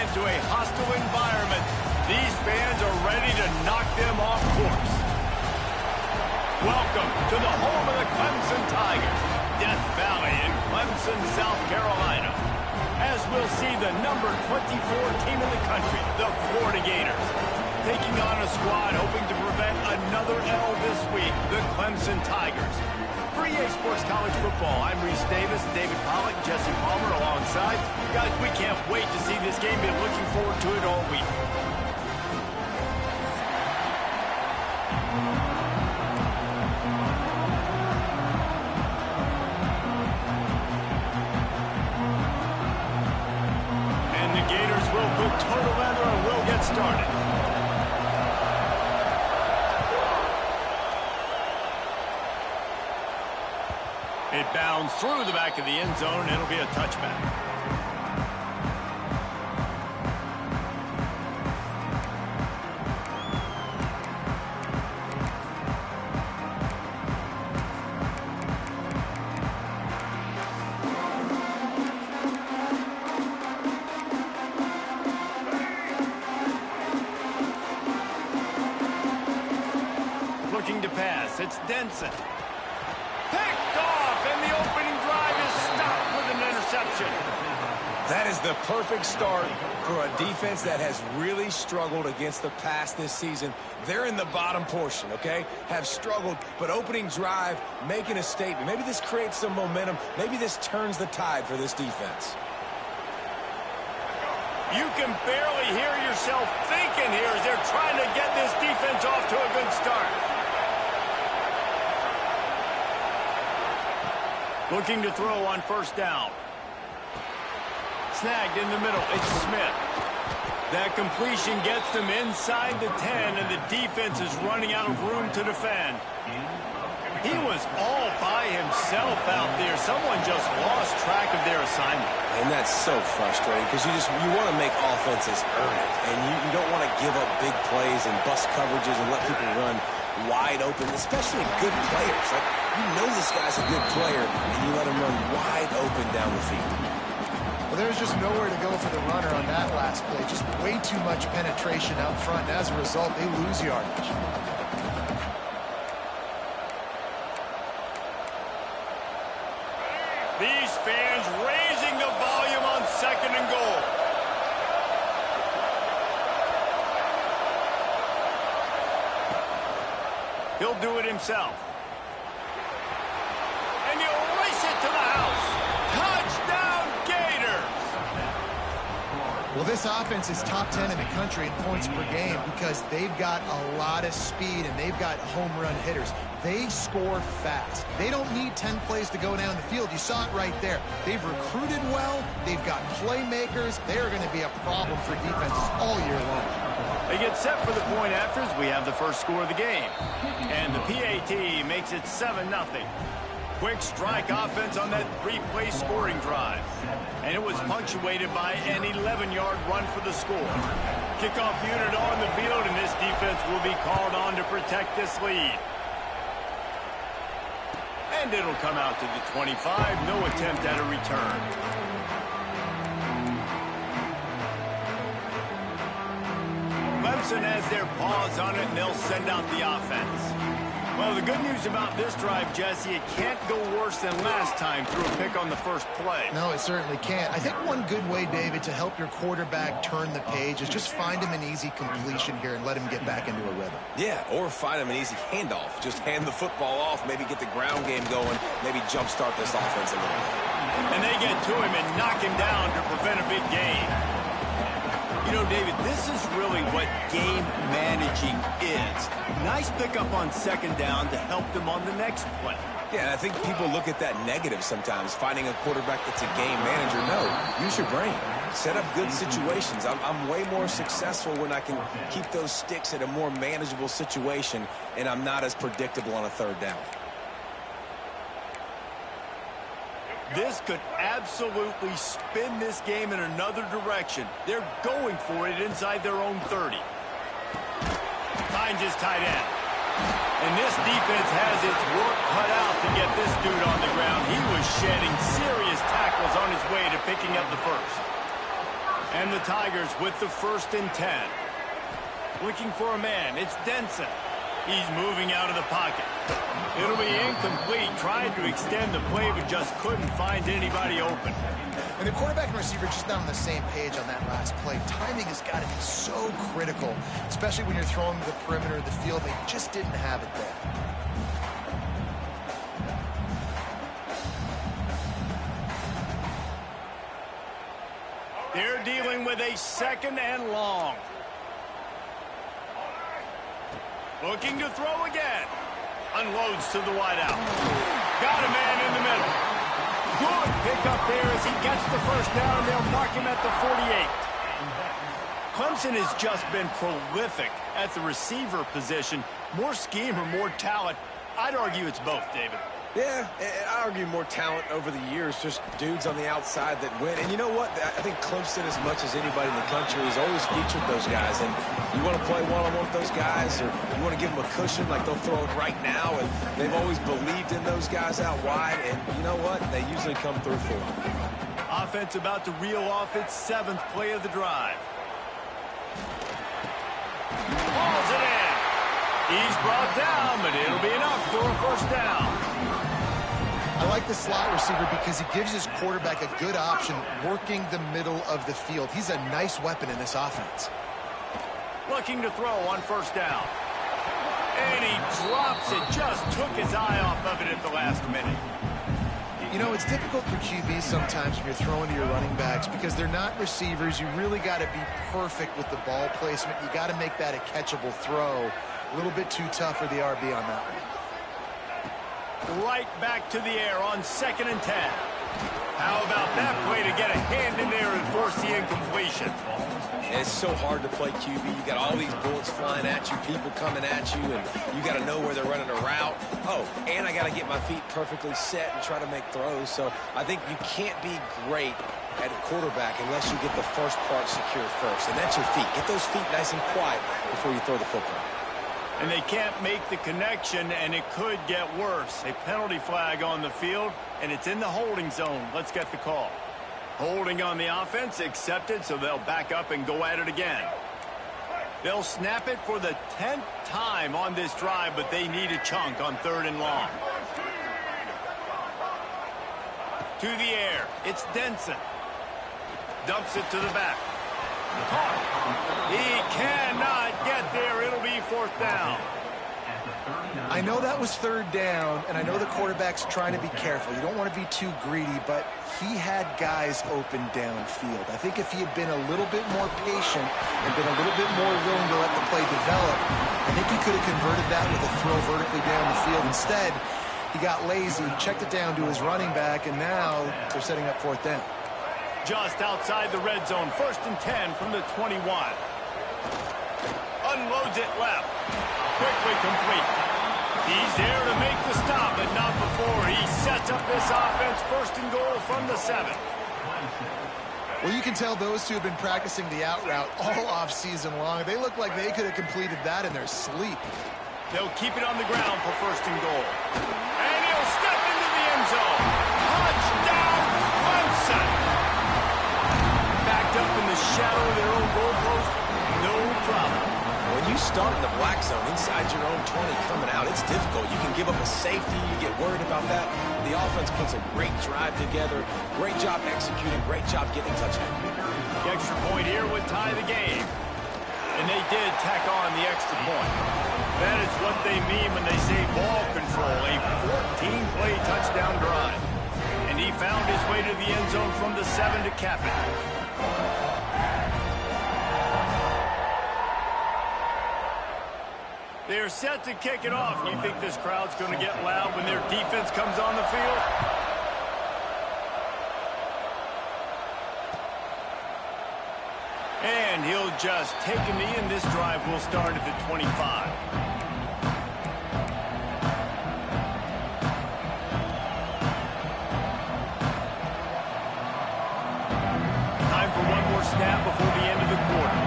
into a hostile environment. These fans are ready to knock them off course. Welcome to the home of the Clemson Tigers, Death Valley in Clemson, South Carolina. As we'll see the number 24 team in the country, the Florida Gators, taking on a squad hoping to prevent another L this week, the Clemson Tigers. For EA Sports College Football, I'm Reese Davis, David Pollack, Jesse Palmer alongside. Guys, we can't wait to see this game. Been looking forward to it all week. And the Gators will put total leather and we'll get started. It bounds through the back of the end zone. It'll be a touchback. Looking to pass. It's Denson. Picked off, and the opening drive is stopped with an interception. That is the perfect start for a defense that has really struggled against the pass this season. They're in the bottom portion, okay? Have struggled, but opening drive, making a statement. Maybe this creates some momentum. Maybe this turns the tide for this defense. You can barely hear yourself thinking here as they're trying to get this defense off to a good start. Looking to throw on first down. Snagged in the middle. It's Smith. That completion gets them inside the 10, and the defense is running out of room to defend. He was all by himself out there. Someone just lost track of their assignment. And that's so frustrating because you want to make offenses earn it. And you don't want to give up big plays and bust coverages and let people run wide open, especially good players. Like, you know this guy's a good player, and you let him run wide open down the field. Well, there's just nowhere to go for the runner on that last play. Just way too much penetration out front, and as a result, they lose yardage. These fans raising the volume on second and goal. He'll do it himself. And he'll race it to the house. Touchdown, Gators! Well, this offense is top 10 in the country in points per game because they've got a lot of speed and they've got home run hitters. They score fast. They don't need 10 plays to go down the field. You saw it right there. They've recruited well. They've got playmakers. They are going to be a problem for defenses all year long. They get set for the point afters. We have the first score of the game. And the PAT makes it 7-0. Quick strike offense on that three-play scoring drive. And it was punctuated by an 11-yard run for the score. Kickoff unit on the field, and this defense will be called on to protect this lead. And it'll come out to the 25. No attempt at a return. Clemson has their paws on it, and they'll send out the offense. Well, the good news about this drive, Jesse, it can't go worse than last time through a pick on the first play. No, it certainly can't. I think one good way, David, to help your quarterback turn the page is just find him an easy completion here and let him get back into a rhythm. Yeah, or find him an easy handoff. Just hand the football off, maybe get the ground game going, maybe jumpstart this offense a little bit. And they get to him and knock him down to prevent a big gain. You know, David, this is really what game managing is. Nice pickup on second down to help them on the next play. Yeah, and I think people look at that negative sometimes, finding a quarterback that's a game manager. No, use your brain. Set up good situations. I'm way more successful when I can keep those sticks at a more manageable situation, and I'm not as predictable on a third down. This could absolutely spin this game in another direction. They're going for it inside their own 30. Finds his tight end. And this defense has its work cut out to get this dude on the ground. He was shedding serious tackles on his way to picking up the first. And the Tigers with the 1st and 10. Looking for a man. It's Denson. He's moving out of the pocket. It'll be incomplete. Tried to extend the play, but just couldn't find anybody open. And the quarterback and receiver just not on the same page on that last play. Timing has got to be so critical, especially when you're throwing to the perimeter of the field. They just didn't have it there. They're dealing with a 2nd and long. Looking to throw again. Unloads to the wideout. Got a man in the middle. Good pick up there as he gets the 1st down. They'll mark him at the 48. Clemson has just been prolific at the receiver position. More scheme or more talent? I'd argue it's both, David. Yeah, I argue more talent over the years, just dudes on the outside that win. And you know what? I think Clemson, as much as anybody in the country, has always featured those guys. And you want to play one-on-one with those guys, or you want to give them a cushion like they'll throw it right now. And they've always believed in those guys out wide. And you know what? They usually come through for them. Offense about to reel off its 7th play of the drive. Hauls it in. He's brought down, but it'll be enough for a 1st down. I like the slot receiver because he gives his quarterback a good option working the middle of the field. He's a nice weapon in this offense. Looking to throw on 1st down. And he drops it. Just took his eye off of it at the last minute. You know, it's difficult for QBs sometimes when you're throwing to your running backs because they're not receivers. You really got to be perfect with the ball placement. You got to make that a catchable throw. A little bit too tough for the RB on that one. Right back to the air on 2nd and 10. How about that play to get a hand in there and force the incompletion? And it's so hard to play QB. You got all these bullets flying at you, people coming at you, and you got to know where they're running a route. Oh, and I got to get my feet perfectly set and try to make throws. So I think you can't be great at a quarterback unless you get the first part secure first, and that's your feet. Get those feet nice and quiet before you throw the football. And they can't make the connection, and it could get worse. A penalty flag on the field, and it's in the holding zone. Let's get the call. Holding on the offense, accepted, so they'll back up and go at it again. They'll snap it for the 10th time on this drive, but they need a chunk on 3rd and long. To the air, it's Denson. Dumps it to the back. Caught. He cannot get there. It'll be 4th down. I know that was 3rd down, and I know the quarterback's trying to be careful. You don't want to be too greedy, but he had guys open downfield. I think if he had been a little bit more patient and been a little bit more willing to let the play develop, I think he could have converted that with a throw vertically down the field. Instead, he got lazy, checked it down to his running back, and now they're setting up 4th down. Just outside the red zone, 1st and 10 from the 21. Unloads it left. Quickly complete. He's there to make the stop, but not before he sets up this offense. 1st and goal from the 7. Well, you can tell those two have been practicing the out route all off season long. They look like they could have completed that in their sleep. They'll keep it on the ground for 1st and goal. And he'll step into the end zone. Touchdown, Clemson. Backed up in the shadow of their own goalpost, no problem. When you start in the black zone inside your own 20 coming out, it's difficult. You can give up a safety. You get worried about that. The offense puts a great drive together. Great job executing. Great job getting a touchdown. The extra point here would tie the game. And they did tack on the extra point. That is what they mean when they say ball control. A 14-play touchdown drive. And he found his way to the end zone from the 7 to cap it. They're set to kick it off. You think this crowd's going to get loud when their defense comes on the field? And he'll just take a knee, and this drive will start at the 25. Time for one more snap before the end of the quarter.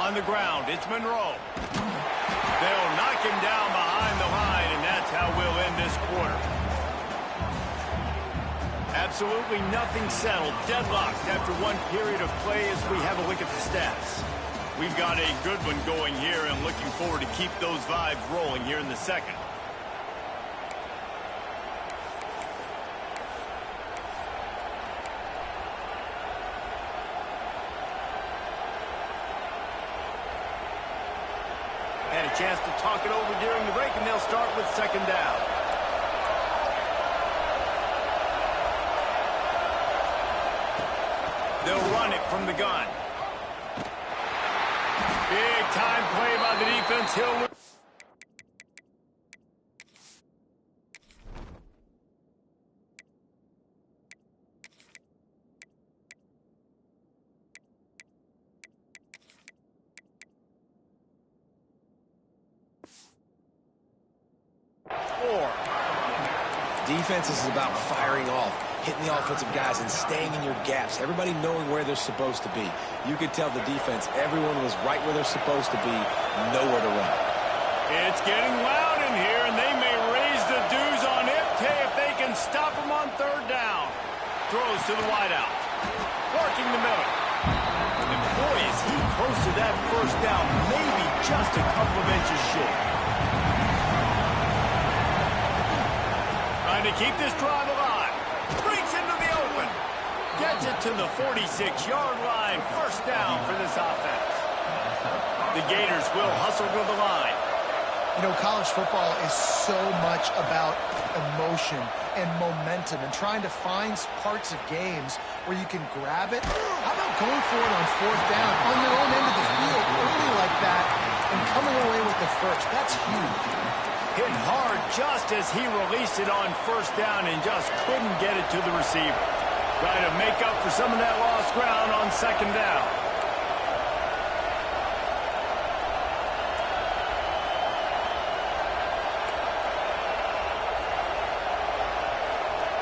On the ground, it's Monroe. They'll knock him down behind the line, and that's how we'll absolutely nothing settled. Deadlocked after one period of play as we have a look at the stats. We've got a good one going here and looking forward to keep those vibes rolling here in the second. Had a chance to talk it over during the break, and they'll start with second down. They'll run it from the gun. Big time play by the defense. He'll... Defense is about firing off, hitting the offensive guys and staying in your gaps. Everybody knowing where they're supposed to be. You could tell the defense, everyone was right where they're supposed to be, nowhere to run. It's getting loud in here, and they may raise the dues on Ncaa if they can stop him on third down. Throws to the wideout. Working the middle. And boy, is he close to that first down, maybe just a couple of inches short. Trying to keep this drive alive. Breaks into the open. Gets it to the 46-yard line. First down for this offense. The Gators will hustle to the line. You know, college football is so much about emotion and momentum and trying to find parts of games where you can grab it. How about going for it on fourth down on your own end of the field early like that and coming away with the first? That's huge. Hit hard just as he released it on first down and just couldn't get it to the receiver. Trying to make up for some of that lost ground on second down.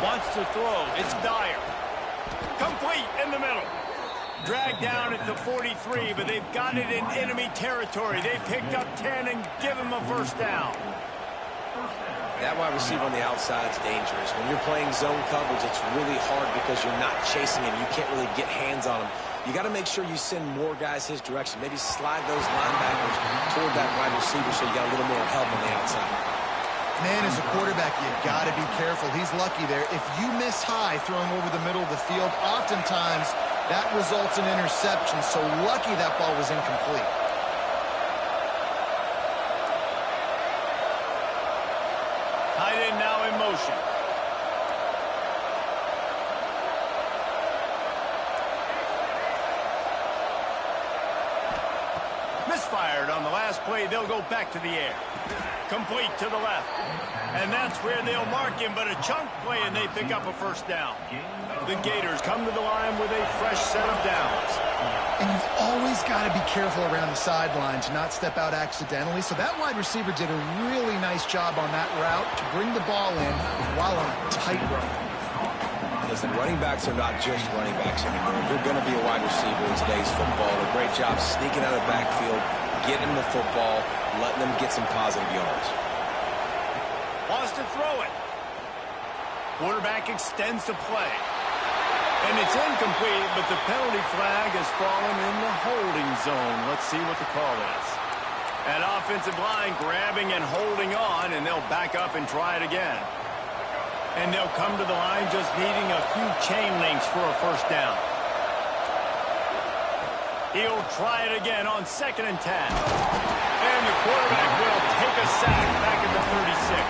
Wants to throw. It's Dyer. Complete in the middle. Dragged down at the 43, but they've got it in enemy territory. They picked up 10 and give him a first down. That wide receiver on the outside is dangerous. When you're playing zone coverage, it's really hard because you're not chasing him. You can't really get hands on him. You got to make sure you send more guys his direction. Maybe slide those linebackers toward that wide receiver so you got a little more help on the outside. Man, as a quarterback, you got to be careful. He's lucky there. If you miss high throwing over the middle of the field, oftentimes that results in interception. So lucky that ball was incomplete. Tight end now in motion. Misfired on the last play. They'll go back to the air. Complete to the left. And that's where they'll mark him, but a chunk play, and they pick up a first down. The Gators come to the line with a fresh set of downs. And you've always got to be careful around the sideline to not step out accidentally. So that wide receiver did a really nice job on that route to bring the ball in while on a tightrope. Listen, running backs are not just running backs anymore. You're going to be a wide receiver in today's football. A great job sneaking out of the backfield, getting them the football, letting them get some positive yards. Wants to throw it. Quarterback extends the play. And it's incomplete, but the penalty flag has fallen in the holding zone. Let's see what the call is. An offensive line grabbing and holding on, and they'll back up and try it again. And they'll come to the line just needing a few chain links for a first down. He'll try it again on 2nd and 10. And the quarterback will take a sack back at the 36.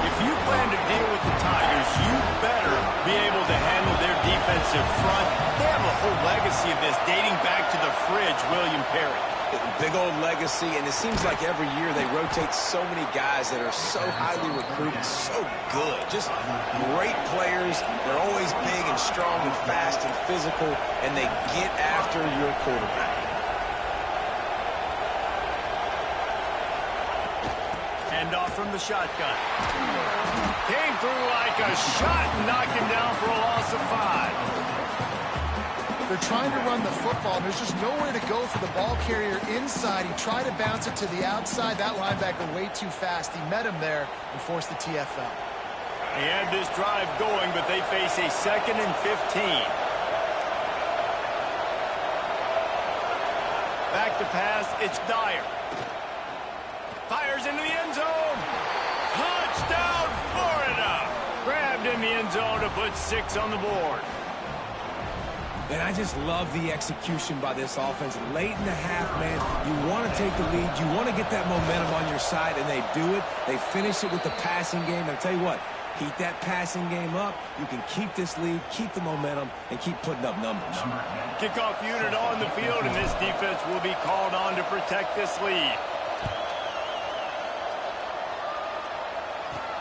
If you plan to deal with the Tigers, you better be able to handle their defensive front. They have a whole legacy of this dating back to the fridge, William Perry. Big old legacy, and it seems like every year they rotate so many guys that are so highly recruited, so good. Just great players. They're always big and strong and fast and physical, and they get after your quarterback. Handoff from the shotgun. Came through like a shot and knocked him down for a loss of 5. They're trying to run the football, and there's just nowhere to go for the ball carrier inside. He tried to bounce it to the outside. That linebacker way too fast. He met him there and forced the TFL. They had this drive going, but they face a 2nd and 15. Back to pass, it's Dyer. Fires into the end zone. Touchdown, Florida! Grabbed in the end zone to put 6 on the board. And I just love the execution by this offense. Late in the half, man, you want to take the lead. You want to get that momentum on your side, and they do it. They finish it with the passing game. And I'll tell you what, keep that passing game up. You can keep this lead, keep the momentum, and keep putting up numbers. Kickoff unit on the field, and this defense will be called on to protect this lead.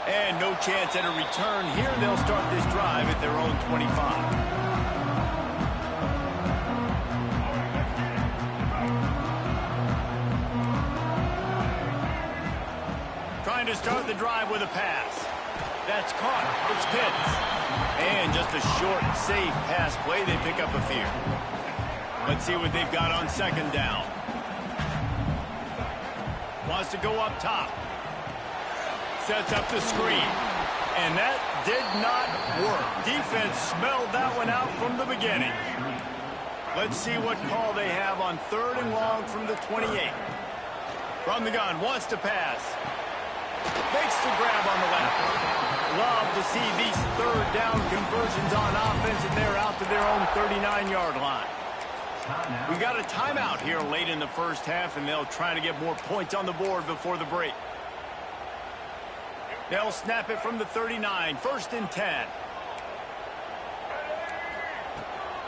And no chance at a return here. They'll start this drive at their own 25. Trying to start the drive with a pass. That's caught. It's Pitts. And just a short, safe pass play. They pick up a few. Let's see what they've got on 2nd down. Wants to go up top. Sets up the screen. And that did not work. Defense smelled that one out from the beginning. Let's see what call they have on 3rd and long from the 28. From the gun, wants to pass. Makes the grab on the left. Love to see these 3rd down conversions on offense, and they're out to their own 39-yard line. We got a timeout here late in the first half, and they'll try to get more points on the board before the break. They'll snap it from the 39, 1st and 10.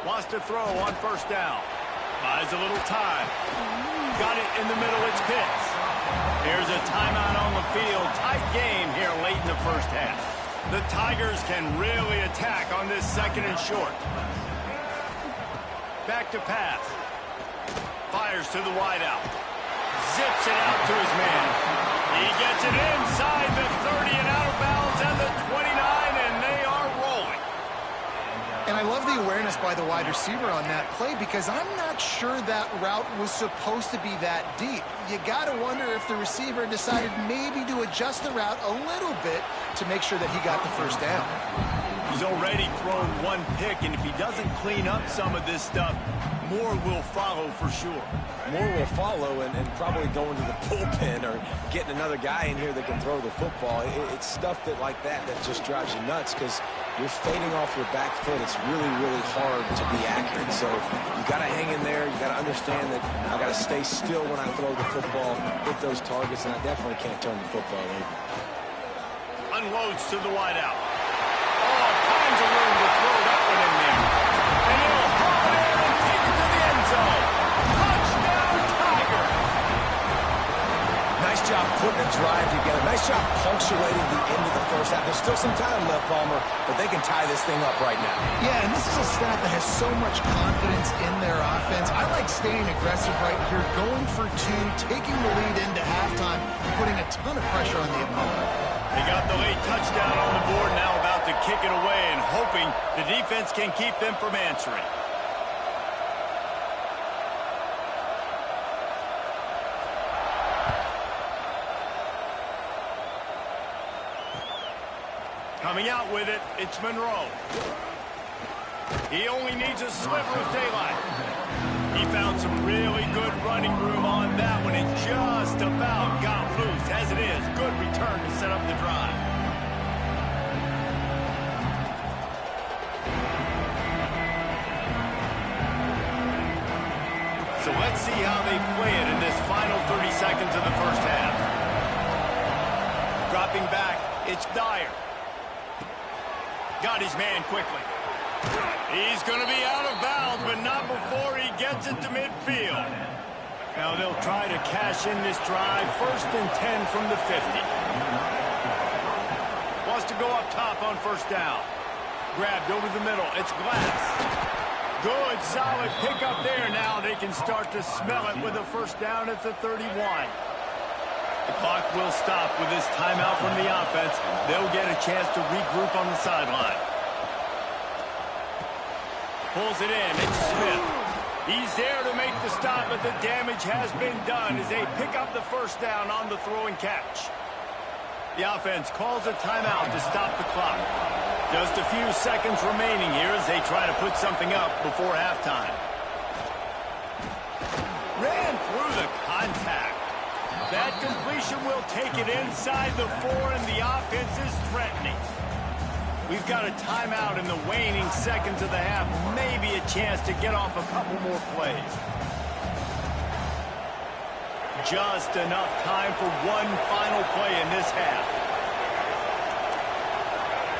Wants to throw on 1st down. Buys a little time. Got it in the middle, it's Pitts. There's a timeout on the field. Tight game here late in the first half. The Tigers can really attack on this 2nd and short. Back to pass. Fires to the wideout. Zips it out to his man. He gets it inside the 30 and out of bounds at the 29, and they are rolling. And I love the awareness by the wide receiver on that play, because I'm not sure that route was supposed to be that deep. You got to wonder if the receiver decided maybe to adjust the route a little bit to make sure that he got the 1st down. He's already thrown 1 pick, and if he doesn't clean up some of this stuff, more will follow for sure. More will follow, and probably going to the bullpen or getting another guy in here that can throw the football. It's stuff like that just drives you nuts, because you're fading off your back foot. It's really, really hard to be accurate. So you got to hang in there. You got to understand that I got to stay still when I throw the football, hit those targets, and I definitely can't turn the football over. Unloads to the wideout. All kinds of room to throw that one in there. And he'll haul it in and take it to the end zone. Touchdown, Tiger! Nice job putting a drive together. Nice job punctuating the end of the first half. There's still some time left, Palmer, but they can tie this thing up right now. Yeah, and this is a staff that has so much confidence in their offense. I like staying aggressive right here, going for 2, taking the lead into halftime, putting a ton of pressure on the opponent. They got the late touchdown on the board, now about to kick it away and hoping the defense can keep them from answering. Coming out with it, it's Monroe. He only needs a sliver of daylight. He found some really good running room on that one and just about got loose. As it is, good return to set up the drive. So let's see how they play it in this final 30 seconds of the first half. Dropping back, it's Dyer. Got his man quickly. He's going to be out of bounds, but not before he gets it to midfield. Now they'll try to cash in this drive. 1st and 10 from the 50. Wants to go up top on 1st down. Grabbed over the middle. It's Glass. Good, solid pickup there. Now they can start to smell it with a 1st down at the 31. The clock will stop with this timeout from the offense. They'll get a chance to regroup on the sideline. Pulls it in. It's Smith. He's there to make the stop, but the damage has been done as they pick up the 1st down on the throw and catch. The offense calls a timeout to stop the clock. Just a few seconds remaining here as they try to put something up before halftime. Ran through the contact. That completion will take it inside the 4, and the offense is threatening. We've got a timeout in the waning seconds of the half. Maybe a chance to get off a couple more plays. Just enough time for one final play in this half.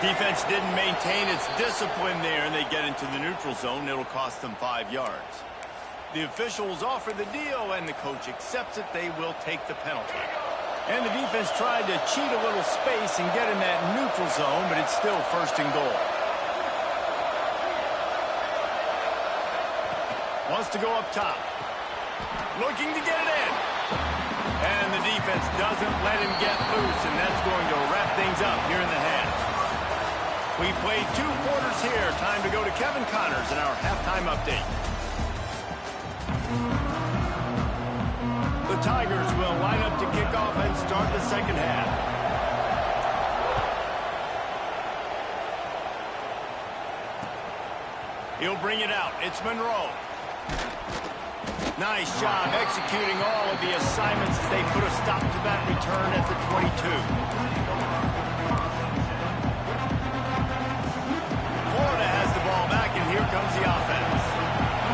Defense didn't maintain its discipline there, and they get into the neutral zone. It'll cost them 5 yards. The officials offer the deal, and the coach accepts it. They will take the penalty. And the defense tried to cheat a little space and get in that neutral zone, but it's still 1st and goal. Wants to go up top. Looking to get it in. And the defense doesn't let him get loose, and that's going to wrap things up here in the half. We played 2 quarters here. Time to go to Kevin Connors in our halftime update. The Tigers will line up to kick off and start the second half. He'll bring it out. It's Monroe. Nice job executing all of the assignments as they put a stop to that return at the 22. Florida has the ball back, and here comes the offense.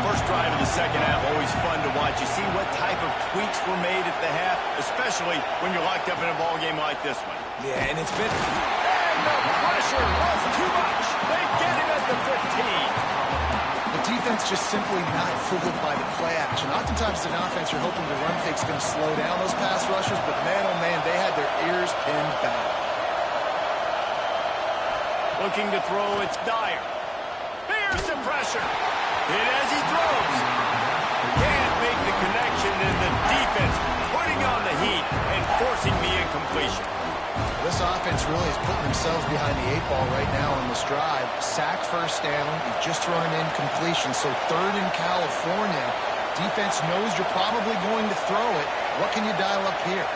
First drive of the second half, always fun to watch. You see what type of tweaks were made at the half, especially when you're locked up in a ball game like this one. Yeah, and it's been... And the pressure was too much. They get him at the 15. The defense just simply not fooled by the play action. Oftentimes, as an offense, you're hoping the run fake's going to slow down those pass rushers, but man, oh man, they had their ears pinned back. Looking to throw, it's Dyer. Here's the pressure. Hit as he throws. Can't make the connection, and the defense putting on the heat and forcing the incompletion. This offense really is putting themselves behind the 8 ball right now on this drive. Sack first down. You've just thrown an incompletion, so 3rd in California. Defense knows you're probably going to throw it. What can you dial up here?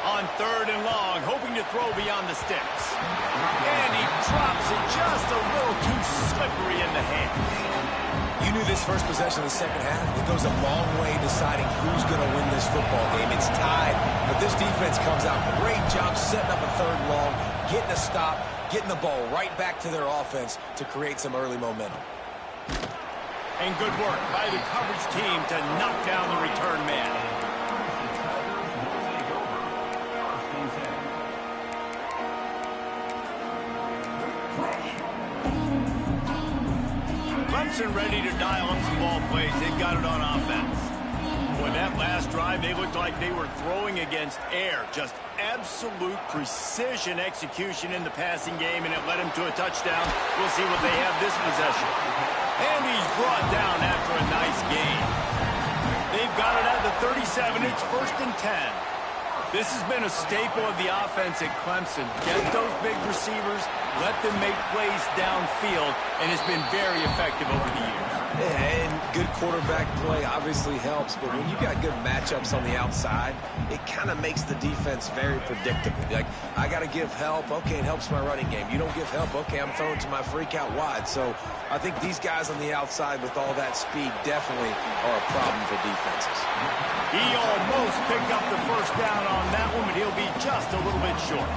On 3rd and long, hoping to throw beyond the sticks. And he drops it just a little too slippery in the hands. You knew this first possession of the second half. It goes a long way deciding who's going to win this football game. It's tied, but this defense comes out. Great job setting up a 3rd and long, getting a stop, getting the ball right back to their offense to create some early momentum. And good work by the coverage team to knock down the return man. Clemson ready to dial up some ball plays. They've got it on offense. When that last drive, they looked like they were throwing against air. Just absolute precision execution in the passing game, and it led him to a touchdown. We'll see what they have this possession. And he's brought down after a nice gain. They've got it at the 37. It's 1st and 10. This has been a staple of the offense at Clemson. Get those big receivers, let them make plays downfield, and it's been very effective over the years. Yeah, and good quarterback play obviously helps, but when you got good matchups on the outside, it kind of makes the defense very predictable. Like, I got to give help. Okay, it helps my running game. You don't give help. Okay, I'm throwing to my freak out wide. So I think these guys on the outside with all that speed definitely are a problem for defenses. He almost picked up the first down on that one, but he'll be just a little bit short.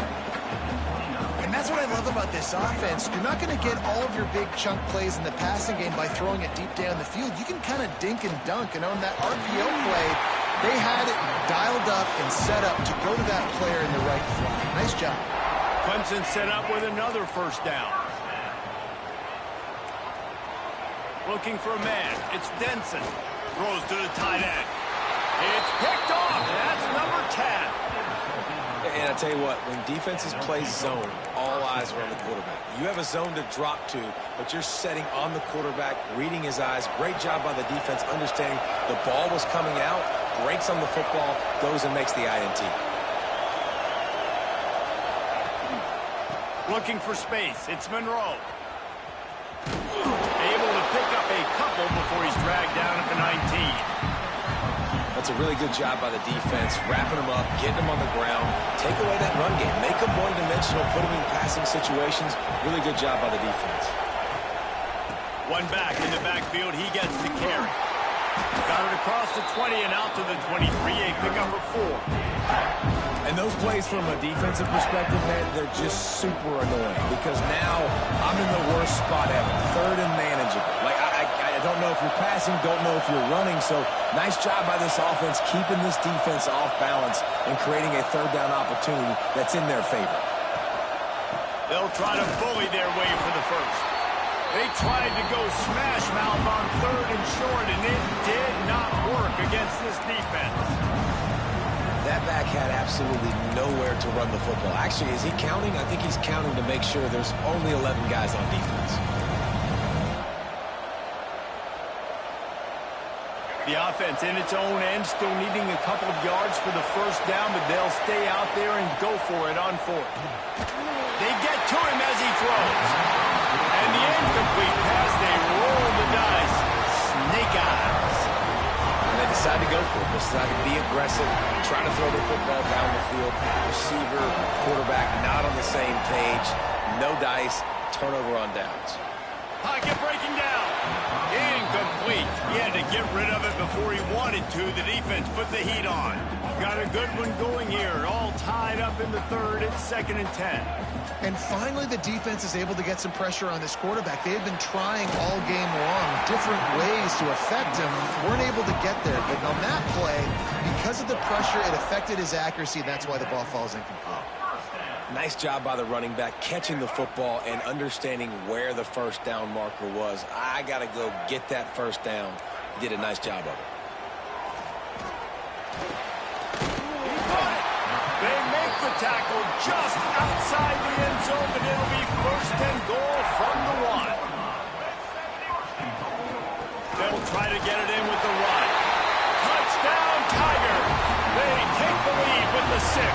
And that's what I love about this offense. You're not going to get all of your big chunk plays in the passing game by throwing it deep down the field. You can kind of dink and dunk. And on that RPO play, they had it dialed up and set up to go to that player in the right flat. Nice job. Clemson set up with another first down. Looking for a man. It's Denson. Throws to the tight end. It's picked off. That's number 10. And I tell you what, when defenses play zone, all eyes are on the quarterback. You have a zone to drop to, but you're setting on the quarterback, reading his eyes. Great job by the defense, understanding the ball was coming out, breaks on the football, goes and makes the INT. Looking for space. It's Monroe. Able to pick up a couple before he's dragged down at the 19. That's a really good job by the defense, wrapping them up, getting them on the ground, take away that run game, make them one-dimensional, put them in passing situations. Really good job by the defense. One back in the backfield, he gets the carry. Got it across the 20 and out to the 23, a pickup of 4. And those plays from a defensive perspective, man, they're just super annoying because now I'm in the worst spot ever, third and manageable. Like, I don't know if you're passing, don't know if you're running, so nice job by this offense keeping this defense off balance and creating a third down opportunity that's in their favor. They'll try to bully their way for the first. They tried to go smash mouth on third and short, and it did not work against this defense. That back had absolutely nowhere to run the football. Actually, is he counting? I think he's counting to make sure there's only 11 guys on defense. The offense in its own end, still needing a couple of yards for the first down, but they'll stay out there and go for it on fourth. They get to him as he throws. And the incomplete pass, they roll the dice. Snake eyes. And they decide to go for it. They decide to be aggressive, try to throw the football down the field. Receiver, quarterback not on the same page. No dice, turnover on downs. Pocket breaking down. Incomplete. He had to get rid of it before he wanted to. The defense put the heat on. Got a good one going here. All tied up in the third. It's 2nd and 10. And finally, the defense is able to get some pressure on this quarterback. They've been trying all game long different ways to affect him. Weren't able to get there. But on that play, because of the pressure, it affected his accuracy. That's why the ball falls incomplete. Nice job by the running back catching the football and understanding where the first down marker was. I got to go get that first down. He did a nice job of it. They make the tackle just outside the end zone, but it'll be 1st and goal from the 1. They'll try to get it in with the run. Touchdown, Tiger. They take the lead with the 6.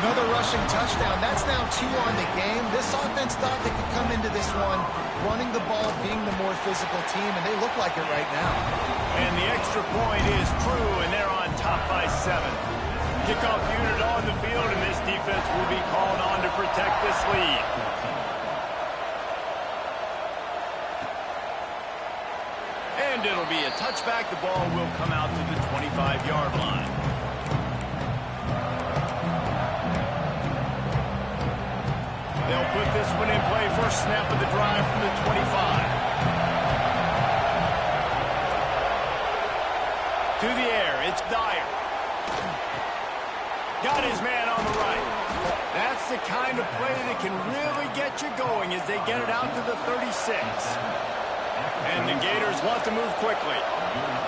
Another rushing touchdown. That's now 2 on the game. This offense thought they could come into this one running the ball, being the more physical team, and they look like it right now. And the extra point is true, and they're on top by 7. Kickoff unit on the field, and this defense will be called on to protect this lead. And it'll be a touchback. The ball will come out to the 25-yard line. They'll put this one in play. First snap of the drive from the 25. To the air, it's Dyer. Got his man on the right. That's the kind of play that can really get you going as they get it out to the 36. And the Gators want to move quickly.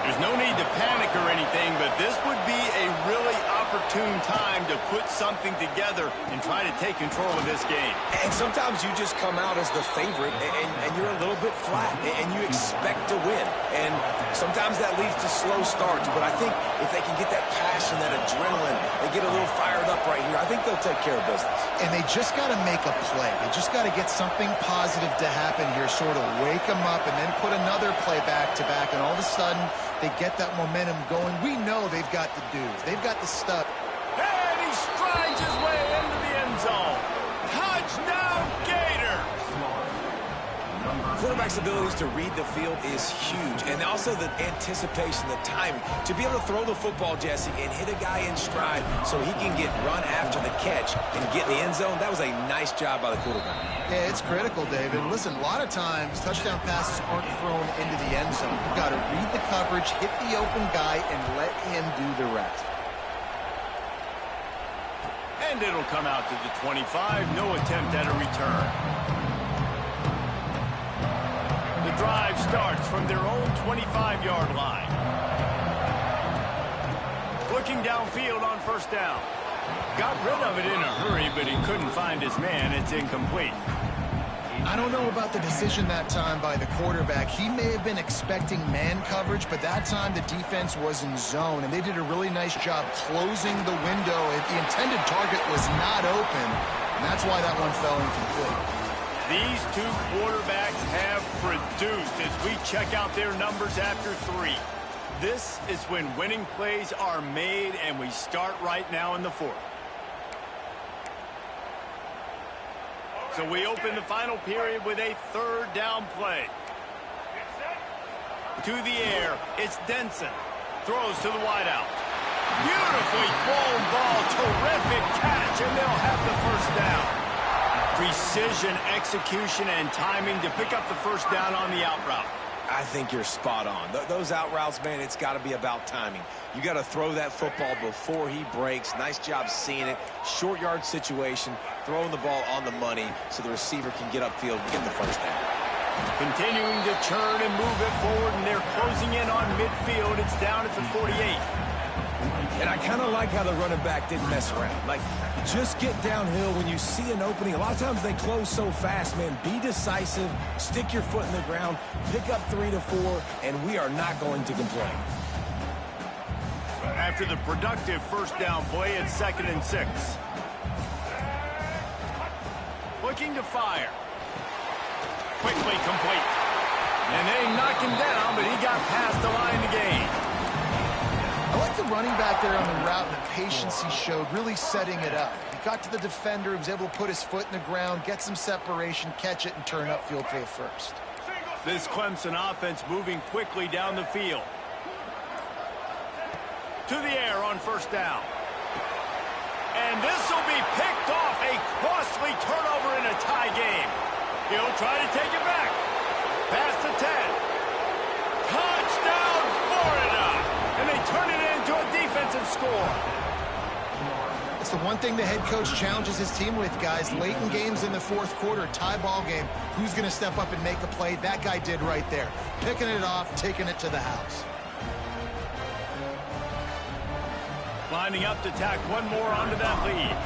There's no need to panic or anything, but this would be a really opportune time to put something together and try to take control of this game. And sometimes you just come out as the favorite, and you're a little bit flat, and you expect to win. And sometimes that leads to slow starts, but I think if they can get that passion, that adrenaline, and get a little fired up right here, I think they'll take care of business. And they just got to make a play. They just got to get something positive to happen here, sort of wake them up, and then put another play back-to-back, and all of a sudden, they get that momentum going. We know they've got the dudes. They've got the stuff. And he strides his way into the end zone. Touchdown, Gators! Quarterback's abilities to read the field is huge, and also the anticipation, the timing. To be able to throw the football, Jesse, and hit a guy in stride so he can get run after the catch and get in the end zone, that was a nice job by the quarterback. Yeah, it's critical, David. Listen, a lot of times, touchdown passes aren't thrown into the end zone. You've got to read the coverage, hit the open guy, and let him do the rest. And it'll come out to the 25. No attempt at a return. The drive starts from their own 25-yard line. Looking downfield on first down. Got rid of it in a hurry, but he couldn't find his man. It's incomplete. I don't know about the decision that time by the quarterback. He may have been expecting man coverage, but that time the defense was in zone, and they did a really nice job closing the window. The intended target was not open, And that's why that one fell incomplete. These two quarterbacks have produced as we check out their numbers after 3. This is when winning plays are made, and we start right now in the 4th. So we open the final period with a 3rd down play. To the air, it's Denson. Throws to the wideout. Beautifully thrown ball, terrific catch, and they'll have the 1st down. Precision, execution, and timing to pick up the 1st down on the out route. I think you're spot on. Those out routes, man, it's got to be about timing. You got to throw that football before he breaks. Nice job seeing it. Short yard situation, throwing the ball on the money so the receiver can get upfield and get the 1st down. Continuing to turn and move it forward, and they're closing in on midfield. It's down at the 48. And I kind of like how the running back didn't mess around. Like, just get downhill when you see an opening. A lot of times they close so fast, man. Be decisive, stick your foot in the ground, pick up 3 to 4, and we are not going to complain. After the productive 1st down play, it's 2nd and 6. Looking to fire. Quickly complete. And they knock him down, but he got past the line to gain. I like the running back there on the route and the patience he showed, really setting it up. He got to the defender, he was able to put his foot in the ground, get some separation, catch it, and turn upfield for the 1st. This Clemson offense moving quickly down the field. To the air on 1st down. And this will be picked off. A costly turnover in a tie game. He'll try to take it back. Past the 10. Touchdown, Florida! And they turn it into a defensive score. It's the one thing the head coach challenges his team with, guys. Late in games in the 4th quarter, tie ball game. Who's going to step up and make a play? That guy did right there. Picking it off, taking it to the house. Lining up to tack one more onto that lead.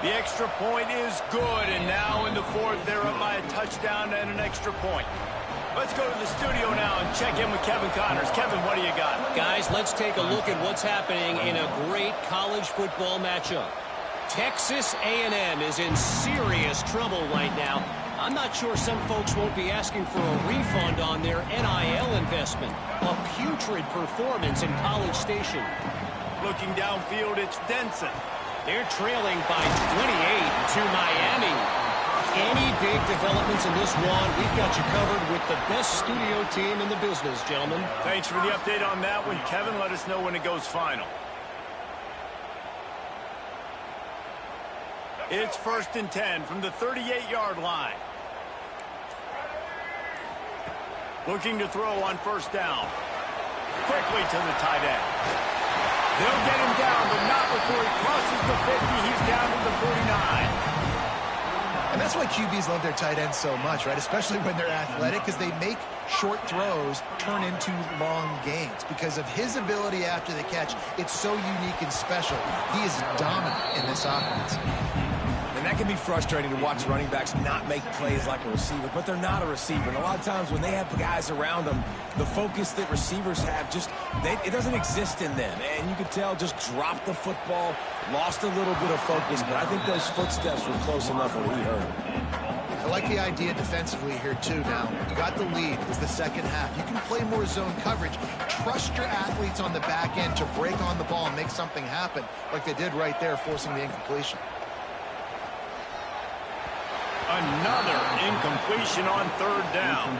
The extra point is good, and now in the 4th, they're up by a touchdown and an extra point. Let's go to the studio now and check in with Kevin Connors. Kevin, what do you got? Guys, let's take a look at what's happening in a great college football matchup. Texas A&M is in serious trouble right now. I'm not sure some folks won't be asking for a refund on their NIL investment. A putrid performance in College Station. Looking downfield, it's Denson. They're trailing by 28 to Miami. Any big developments in this one, we've got you covered with the best studio team in the business, gentlemen. Thanks for the update on that one, Kevin. Let us know when it goes final. It's 1st and 10 from the 38-yard line. Looking to throw on 1st down. Quickly to the tight end. They'll get him down, but not before he crosses the 50. He's down to the 49. And that's why QBs love their tight ends so much, right? Especially when they're athletic, because they make short throws turn into long gains. Because of his ability after the catch, it's so unique and special. He is dominant in this offense. And that can be frustrating to watch running backs not make plays like a receiver, but they're not a receiver. And a lot of times when they have guys around them, the focus that receivers have it doesn't exist in them. And you could tell just dropped the football, lost a little bit of focus, but I think those footsteps were close enough where he heard him. I like the idea defensively here, too, now. You got the lead. It's the 2nd half. You can play more zone coverage. Trust your athletes on the back end to break on the ball and make something happen like they did right there, forcing the incompletion. Another incompletion on 3rd down.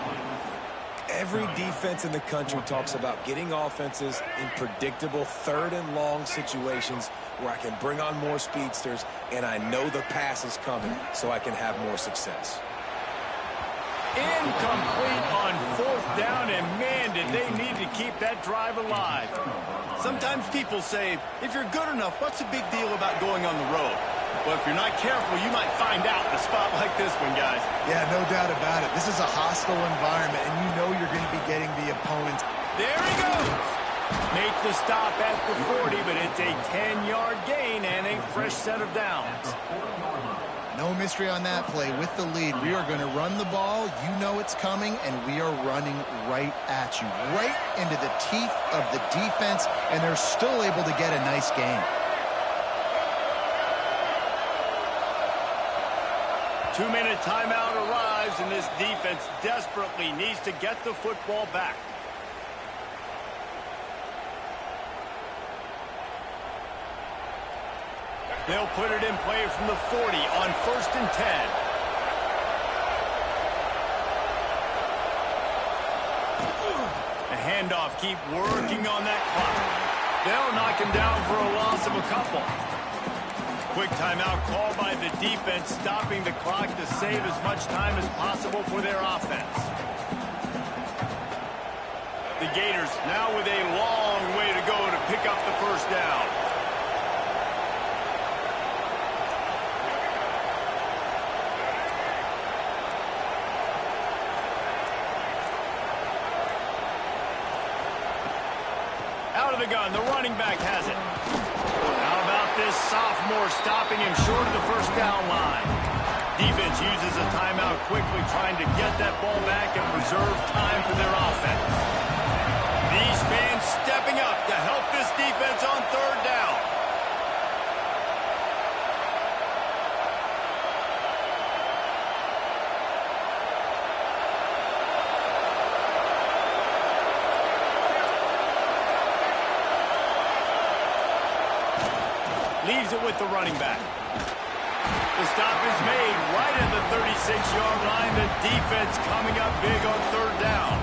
Every defense in the country talks about getting offenses in predictable 3rd and long situations where I can bring on more speedsters and I know the pass is coming so I can have more success. Incomplete on 4th down, and man, did they need to keep that drive alive. Sometimes people say, if you're good enough, what's the big deal about going on the road? Well, if you're not careful, you might find out in a spot like this one, guys. Yeah, no doubt about it. This is a hostile environment, and you know you're going to be getting the opponent. There he goes. Make the stop at the 40, but it's a 10-yard gain and a fresh set of downs. No mystery on that play. With the lead, we are going to run the ball. You know it's coming, and we are running right at you, right into the teeth of the defense, and they're still able to get a nice gain. 2-minute timeout arrives, and this defense desperately needs to get the football back. They'll put it in play from the 40 on 1st and 10. The handoff, keep working on that clock. They'll knock him down for a loss of a couple. Quick timeout called by the defense, stopping the clock to save as much time as possible for their offense. The Gators now with a long way to go to pick up the first down. Out of the gun, the running back has it. How about this sophomore stopping him short of the first down line? Defense uses a timeout quickly, trying to get that ball back and preserve time for their offense. These fans stepping up to help this defense on 3rd down. Leaves it with the running back. The stop is made right at the 36-yard line. The defense coming up big on 3rd down.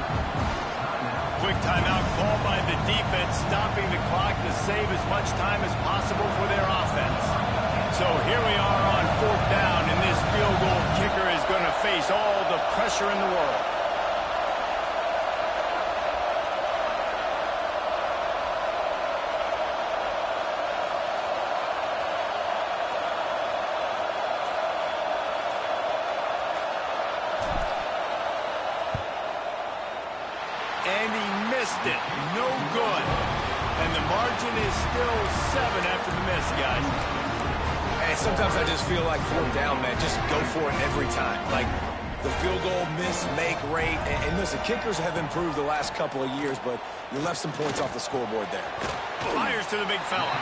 Quick timeout called by the defense, stopping the clock to save as much time as possible for their offense. So here we are on 4th down, and this field goal kicker is going to face all the pressure in the world. And he missed it. No good. And the margin is still 7 after the miss, guys. And sometimes I just feel like 4th down, man. Just go for it every time. Like the field goal miss-make rate. And listen, kickers have improved the last couple of years, but you left some points off the scoreboard there. Fires to the big fella.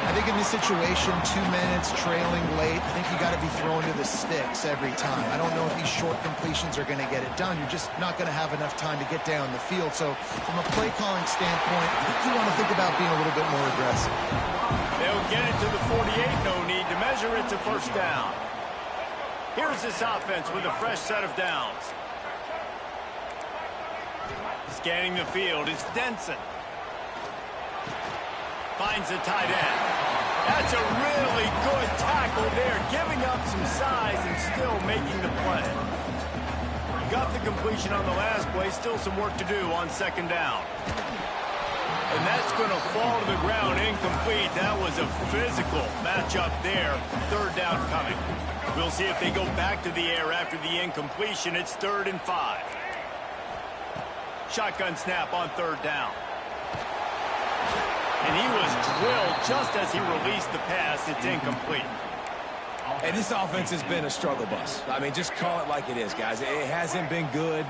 I think in this situation, 2 minutes, trailing late, I think you got to be throwing to the sticks every time. I don't know if these short completions are going to get it done. You're just not going to have enough time to get down the field. So from a play calling standpoint, I think you want to think about being a little bit more aggressive. They'll get it to the 48. No need to measure it to first down. Here's this offense with a fresh set of downs. Scanning the field, it's Denson. Finds the tight end. That's a really good tackle there, giving up some size and still making the play. Got the completion on the last play, still some work to do on 2nd down. And that's going to fall to the ground incomplete. That was a physical matchup there. 3rd down coming. We'll see if they go back to the air after the incompletion. It's 3rd and 5. Shotgun snap on 3rd down. And he was drilled just as he released the pass. It's incomplete. And this offense has been a struggle bus. I mean, just call it like it is, guys. It hasn't been good,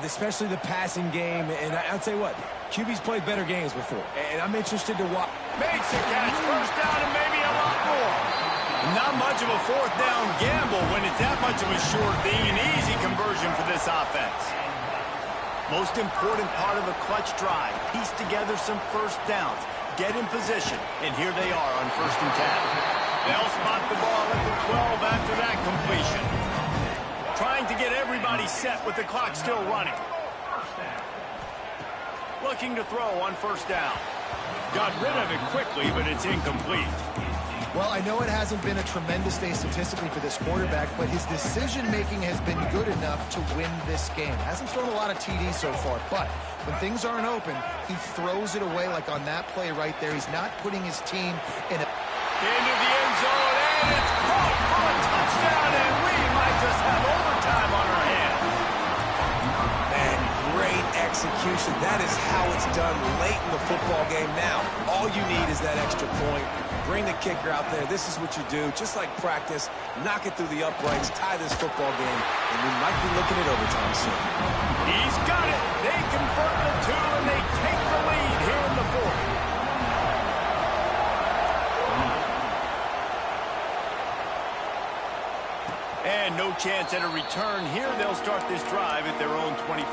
especially the passing game. And I'll tell you what, QB's played better games before. And I'm interested to watch. Makes a catch, first down, and maybe a lot more. Not much of a 4th down gamble when it's that much of a sure thing. An easy conversion for this offense. Most important part of a clutch drive. Piece together some first downs. Get in position. And here they are on 1st and 10. They'll spot the ball at the 12 after that completion. Trying to get everybody set with the clock still running. Looking to throw on 1st down. Got rid of it quickly, but it's incomplete. Well, I know it hasn't been a tremendous day statistically for this quarterback, but his decision-making has been good enough to win this game. Hasn't thrown a lot of TDs so far, but when things aren't open, he throws it away like on that play right there. He's not putting his team in a... Into the end zone, and it's caught for a touchdown, and we might just have overtime on our hands. Man, great execution. That is how it's done late in the football game. Now, all you need is that extra point. Bring the kicker out there. This is what you do. Just like practice, knock it through the uprights, tie this football game, and we might be looking at overtime soon. He's got it. They convert the 2, and they take the lead here in the 4th. And no chance at a return here. They'll start this drive at their own 25.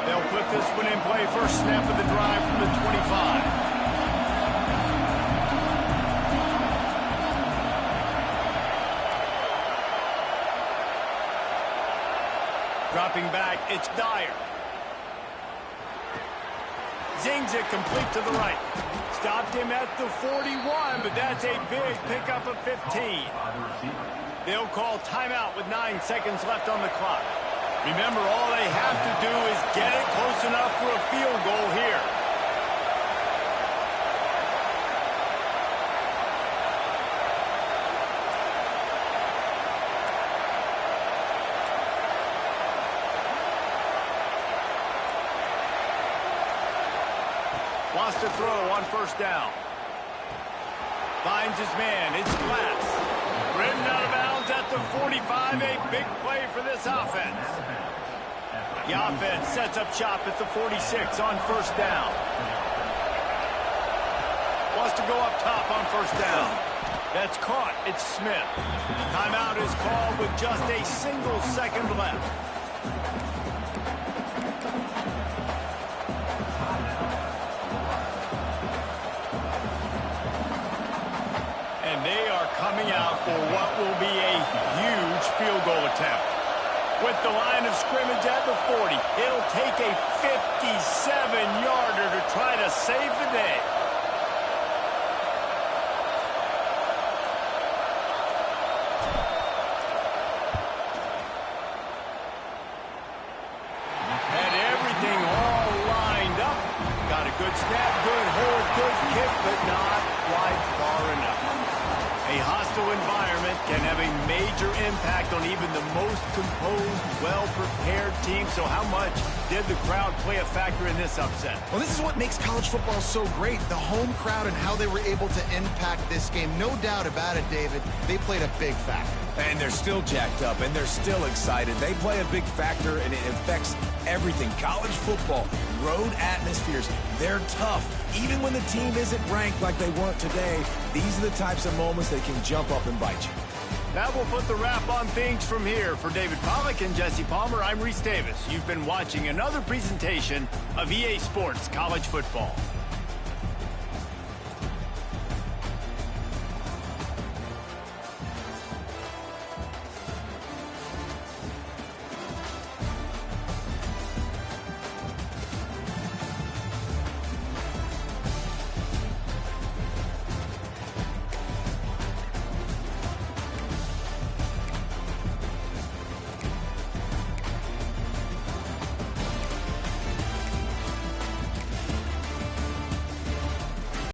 They'll put this one in play. First snap of the drive from the 25. Dropping back, it's Dyer. Zings it complete to the right. Stopped him at the 41, but that's a big pickup of 15. They'll call timeout with 9 seconds left on the clock. Remember, all they have to do is get it close enough for a field goal here. Wants to throw on first down. Finds his man. It's Glass. Ridden out of bounds at the 45. A big play for this offense. The offense sets up shop at the 46 on first down. Wants to go up top on first down. That's caught. It's Smith. Timeout is called with just a single second left. They are coming out for what will be a huge field goal attempt. With the line of scrimmage at the 40, it'll take a 57-yarder to try to save the day. Had everything all lined up. Got a good snap, good hold, good kick, but not quite far enough. A hostile environment can have a major impact on even the most composed, well-prepared team. So how much did the crowd play a factor in this upset? Well, this is what makes college football so great, the home crowd and how they were able to impact this game. No doubt about it, David. They played a big factor. And they're still jacked up, and they're still excited. They play a big factor, and it affects everything. College football, road atmospheres, they're tough. Even when the team isn't ranked like they weren't today, these are the types of moments that can jump up and bite you. That will put the wrap on things from here. For David Pollack and Jesse Palmer, I'm Reese Davis. You've been watching another presentation of EA Sports College Football.